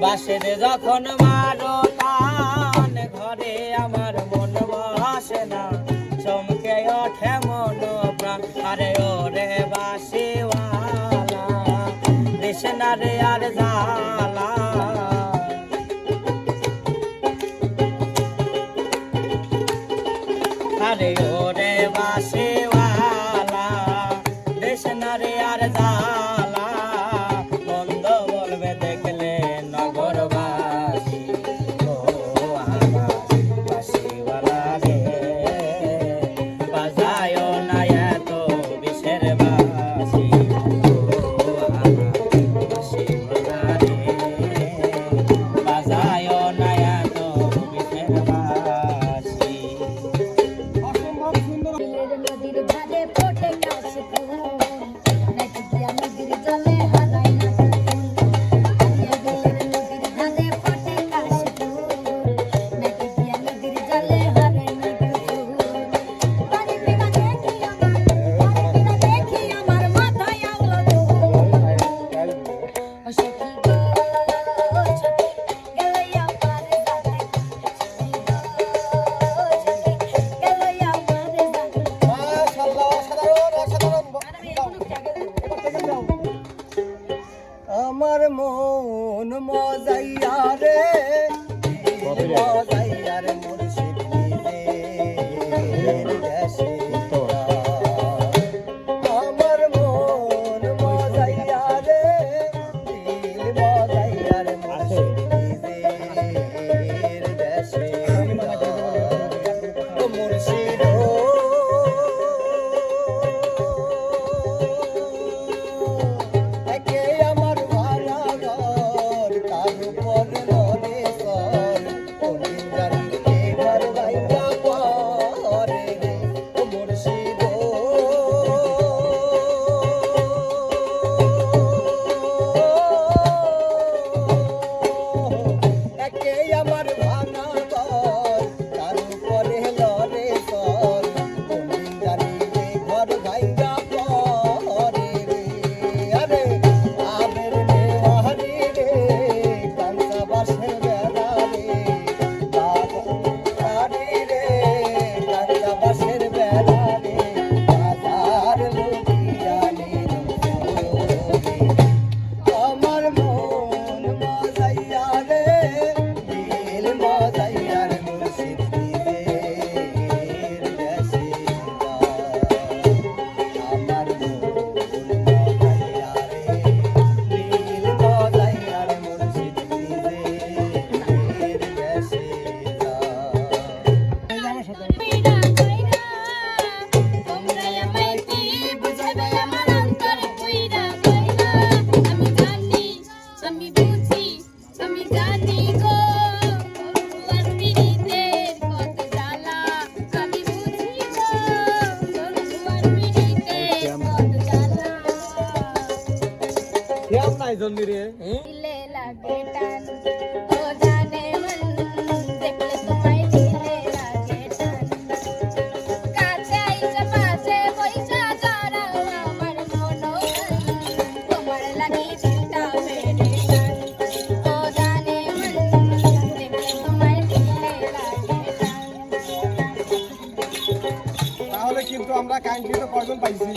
বাসের যখন মারো টান ঘরে আমার মন বসে না, চমকে ওঠে মন প্রাণ। আরে ওরে বাসিওয়ালা দিস না রে আর জ্বালা, আরে ওরে বাসিওয়ালা দেশ না রে আর জালা বন্ধ বলবে দেখলে নগরবাসী ও আমার বাসিওয়ালা রে বাজায় না এত বিষের বাসি ও আমার বাসিওয়ালা রে বাজায় না এত বিষের বাসি। নদীর ধারে ফোটে কাশ ফুল নাকি দিয়া নদীর জলে হারাই না নদীর ধারে ফোটে কাশ ফুল নাকি দিয়া নদীর জলে হারাই না পানি পিনা দেখি আমার মাথায় আউলা সখী গো সখী গেলে আমার সাথে গেলে আমার সাথে আমার মন মজাইয়া রে মজাইয়া রে মুর্শিদ নিজের দেশে আমার মন মজাইয়া রে মজাইয়া রে মুর্শিদ নিজের দেশে মুর্শিদ একে আমার ভাড়া ঘর তার উপর নরে সর কোনদিন জানি এ ঘর ভাইয়া পরে রে ও মুর্শিদ একে আমার ভাঙা ঘর তার উপরে লরে সর কোনদিন জানি এ ঘর ভাইয়া পরে রে আরে আমের নেওয়ারি রে কাঁচা বাঁশের বেড়া রে বাড়ি রে কাঁচা বাঁশের বেড়া রে বাজার লুকিয়ানি আমার মন মজাইয়া রে দিল মজাইয়া রে মুর্শিদ নিজের দেশে আমার মন মজাইয়া রে দিল মজাইয়া রে মুর্শিদ নিজের দেশে কইরা কইরা তোমরা আমায় কি বুঝাবে আমার অন্তর কইরা কইরা আমি জানি আমি বুঝি আমি জানি গো আর পিড়িতে কত জ্বালা আমি বুঝি গো আর পিড়িতে কত জ্বালা কেমন নাই জন্মি রে দিলে লাগে টান ও জানে মন দেখলে তোমায় দিলে লাগে টান কাছে আইসা পাশে বইসা জড়াও আমার মন তোমার লাগি দিলটা মেরে টান ও জানে মন দেখলে তোমায় দিলে লাগে টান তাহলে কিন্তু আমরা কাঙ্ক্ষিত কয়জন পাইছি?